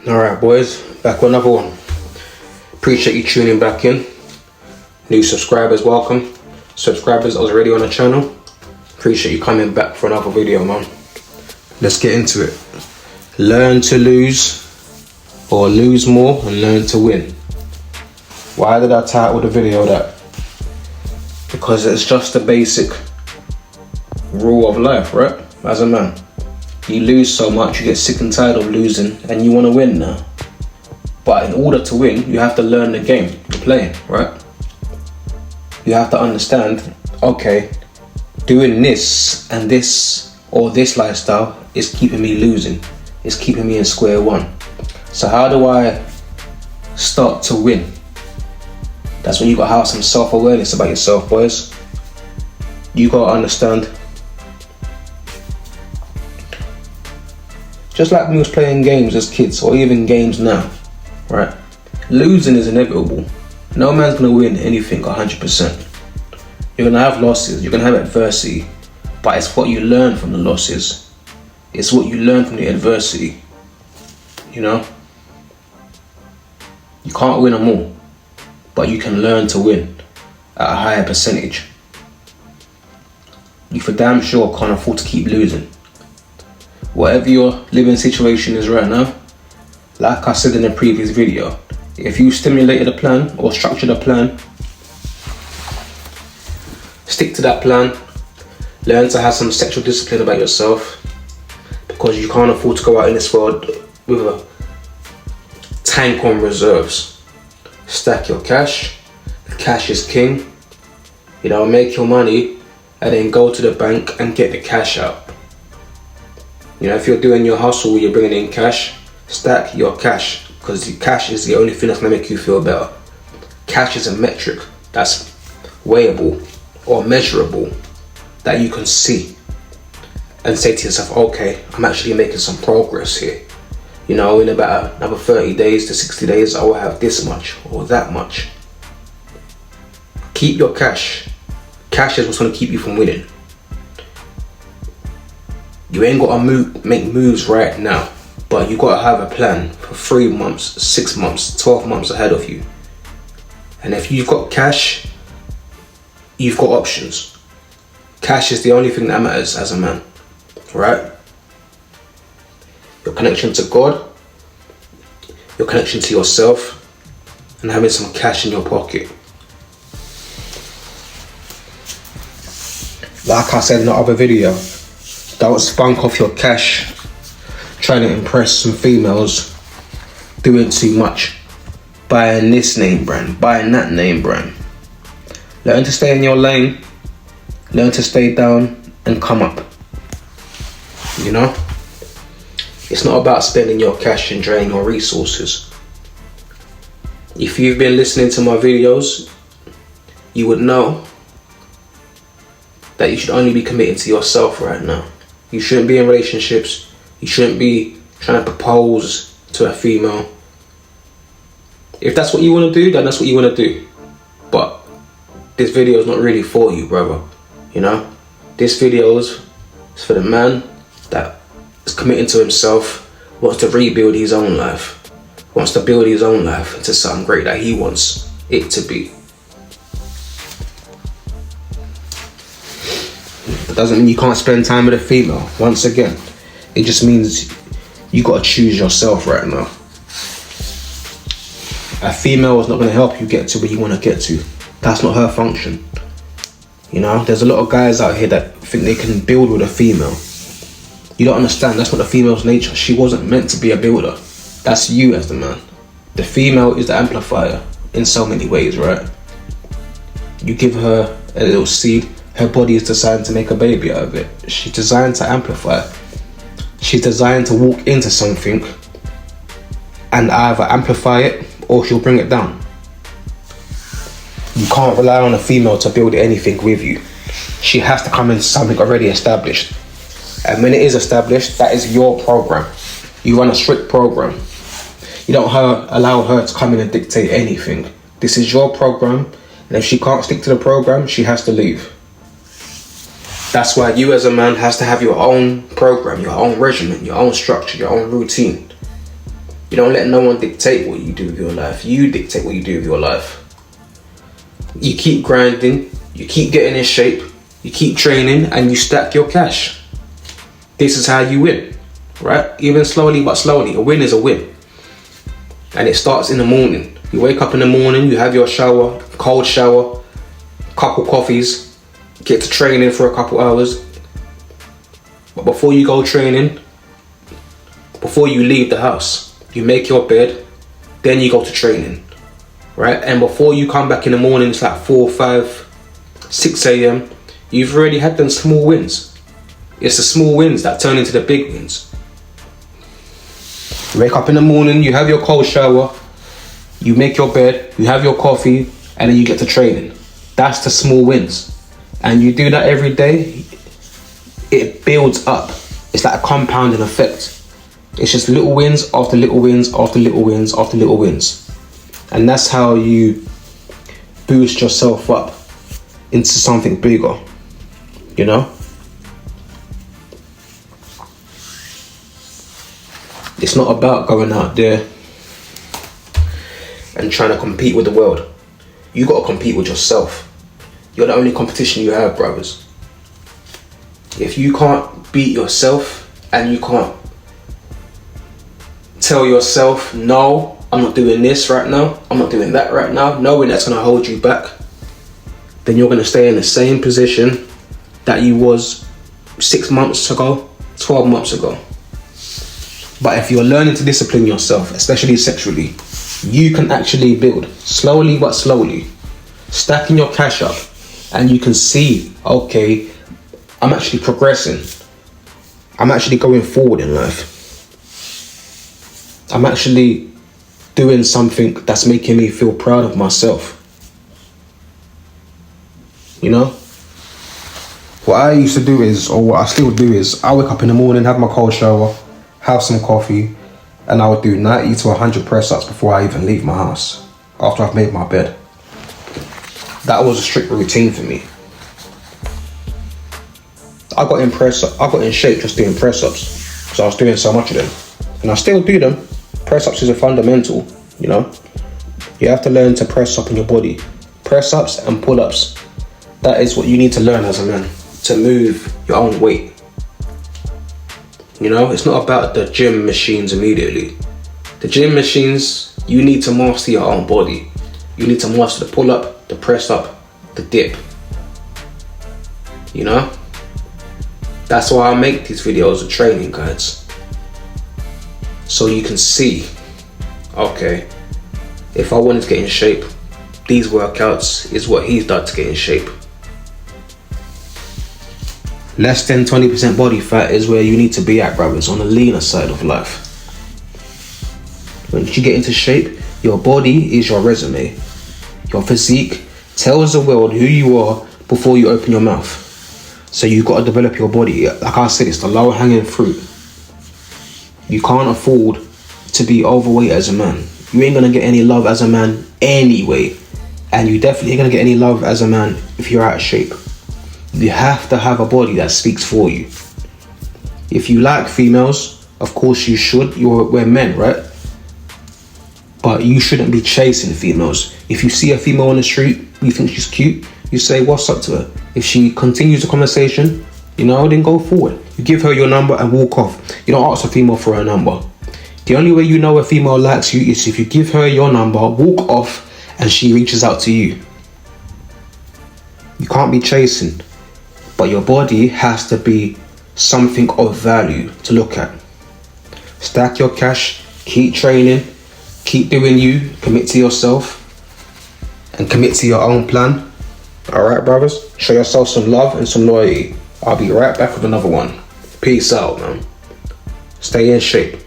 Alright boys, back with another one. Appreciate you tuning back in. New subscribers, welcome. Subscribers already on the channel, appreciate you coming back for another video, man. Let's get into it. Learn to lose, or lose more and learn to win. Why did I title the video that? Because it's just a basic rule of life, right? As a man, you lose so much, you get sick and tired of losing, and you want to win now. But in order to win, you have to learn the game you're playing, right? You have to understand, okay, doing this and this or this lifestyle is keeping me losing. It's keeping me in square one. So how do I start to win? That's when you gotta have some self-awareness about yourself, boys. You gotta understand. Just like when we was playing games as kids, or even games now, right? Losing is inevitable. No man's gonna win anything 100%. You're gonna have losses, you're gonna have adversity, but it's what you learn from the losses. It's what you learn from the adversity. You know? You can't win them all, but you can learn to win at a higher percentage. You for damn sure can't afford to keep losing. Whatever your living situation is right now, like I said in the previous video, if you stimulated a plan or structured a plan, stick to that plan. Learn to have some sexual discipline about yourself, because you can't afford to go out in this world with a tank on reserves. Stack your cash. Cash is king. You know, make your money and then go to the bank and get the cash out. You know, if you're doing your hustle, you're bringing in cash, stack your cash, because cash is the only thing that's gonna make you feel better. Cash is a metric that's weighable or measurable, that you can see and say to yourself, okay, I'm actually making some progress here. You know, in about another 30 days to 60 days, I will have this much or that much. Keep your cash. Cash is what's gonna keep you from winning. You ain't gotta make moves right now, but you gotta have a plan for 3 months, 6 months, 12 months ahead of you. And if you've got cash, you've got options. Cash is the only thing that matters as a man, right? Your connection to God, your connection to yourself, and having some cash in your pocket. Like I said in the other video, don't spunk off your cash trying to impress some females, doing too much, buying this name brand, buying that name brand. Learn to stay in your lane, learn to stay down and come up. You know, it's not about spending your cash and draining your resources. If you've been listening to my videos, you would know that you should only be committing to yourself right now. You shouldn't be in relationships. You shouldn't be trying to propose to a female. If that's what you want to do, then that's what you want to do. But this video is not really for you, brother. You know, this video is for the man that is committing to himself, wants to rebuild his own life, wants to build his own life into something great that he wants it to be. It doesn't mean you can't spend time with a female. Once again, it just means you gotta choose yourself right now. A female is not gonna help you get to where you wanna get to. That's not her function. You know, there's a lot of guys out here that think they can build with a female. You don't understand, that's not the female's nature. She wasn't meant to be a builder. That's you as the man. The female is the amplifier in so many ways, right? You give her a little seed, her body is designed to make a baby out of it. She's designed to amplify. She's designed to walk into something and either amplify it or she'll bring it down. You can't rely on a female to build anything with you. She has to come into something already established. And when it is established, that is your program. You run a strict program. You don't allow her to come in and dictate anything. This is your program, and if she can't stick to the program, she has to leave. That's why you as a man has to have your own program, your own regimen, your own structure, your own routine. You don't let no one dictate what you do with your life. You dictate what you do with your life. You keep grinding, you keep getting in shape, you keep training, and you stack your cash. This is how you win, right? Even slowly but slowly, a win is a win. And it starts in the morning. You wake up in the morning, you have your shower, cold shower, couple coffees, get to training for a couple hours. But before you go training, before you leave the house, you make your bed, then you go to training, right? And before you come back in the morning, it's like 4, 5, 6 a.m. You've already had them small wins. It's the small wins that turn into the big wins. You wake up in the morning, you have your cold shower, you make your bed, you have your coffee, and then you get to training. That's the small wins. And you do that every day, it builds up. It's like a compounding effect. It's just little wins after little wins after little wins after little wins. And that's how you boost yourself up into something bigger, you know? It's not about going out there and trying to compete with the world. You got to compete with yourself. You're the only competition you have, brothers. If you can't beat yourself and you can't tell yourself, no, I'm not doing this right now, I'm not doing that right now, knowing that's going to hold you back, then you're going to stay in the same position that you was 6 months ago, 12 months ago. But if you're learning to discipline yourself, especially sexually, you can actually build slowly but slowly, stacking your cash up, and you can see, okay, I'm actually progressing. I'm actually going forward in life. I'm actually doing something that's making me feel proud of myself. You know? What I used to do is, or what I still do is, I wake up in the morning, have my cold shower, have some coffee, and I would do 90 to 100 press-ups before I even leave my house, after I've made my bed. That was a strict routine for me. I got in shape just doing press-ups, because I was doing so much of them. And I still do them. Press-ups is a fundamental, you know? You have to learn to press up in your body. Press-ups and pull-ups. That is what you need to learn as a man, to move your own weight. You know, it's not about the gym machines immediately. The gym machines, you need to master your own body. You need to master the pull-up, the press-up, the dip. You know? That's why I make these videos of training guides. So you can see, okay, if I wanted to get in shape, these workouts is what he's done to get in shape. Less than 20% body fat is where you need to be at, brothers, on the leaner side of life. Once you get into shape, your body is your resume. Your physique tells the world who you are before you open your mouth. So you've got to develop your body. Like I said, it's the low hanging fruit. You can't afford to be overweight as a man. You ain't gonna get any love as a man anyway. And you definitely ain't gonna get any love as a man if you're out of shape. You have to have a body that speaks for you. If you like females, of course you should. We're men, right? But you shouldn't be chasing females. If you see a female on the street, you think she's cute, you say what's up to her. If she continues the conversation, you know, then go forward. You give her your number and walk off. You don't ask a female for her number. The only way you know a female likes you is if you give her your number, walk off, and she reaches out to you. You can't be chasing. But your body has to be something of value to look at. Stack your cash, keep training, keep doing you, commit to yourself, and commit to your own plan. Alright, brothers? Show yourself some love and some loyalty. I'll be right back with another one. Peace out, man. Stay in shape.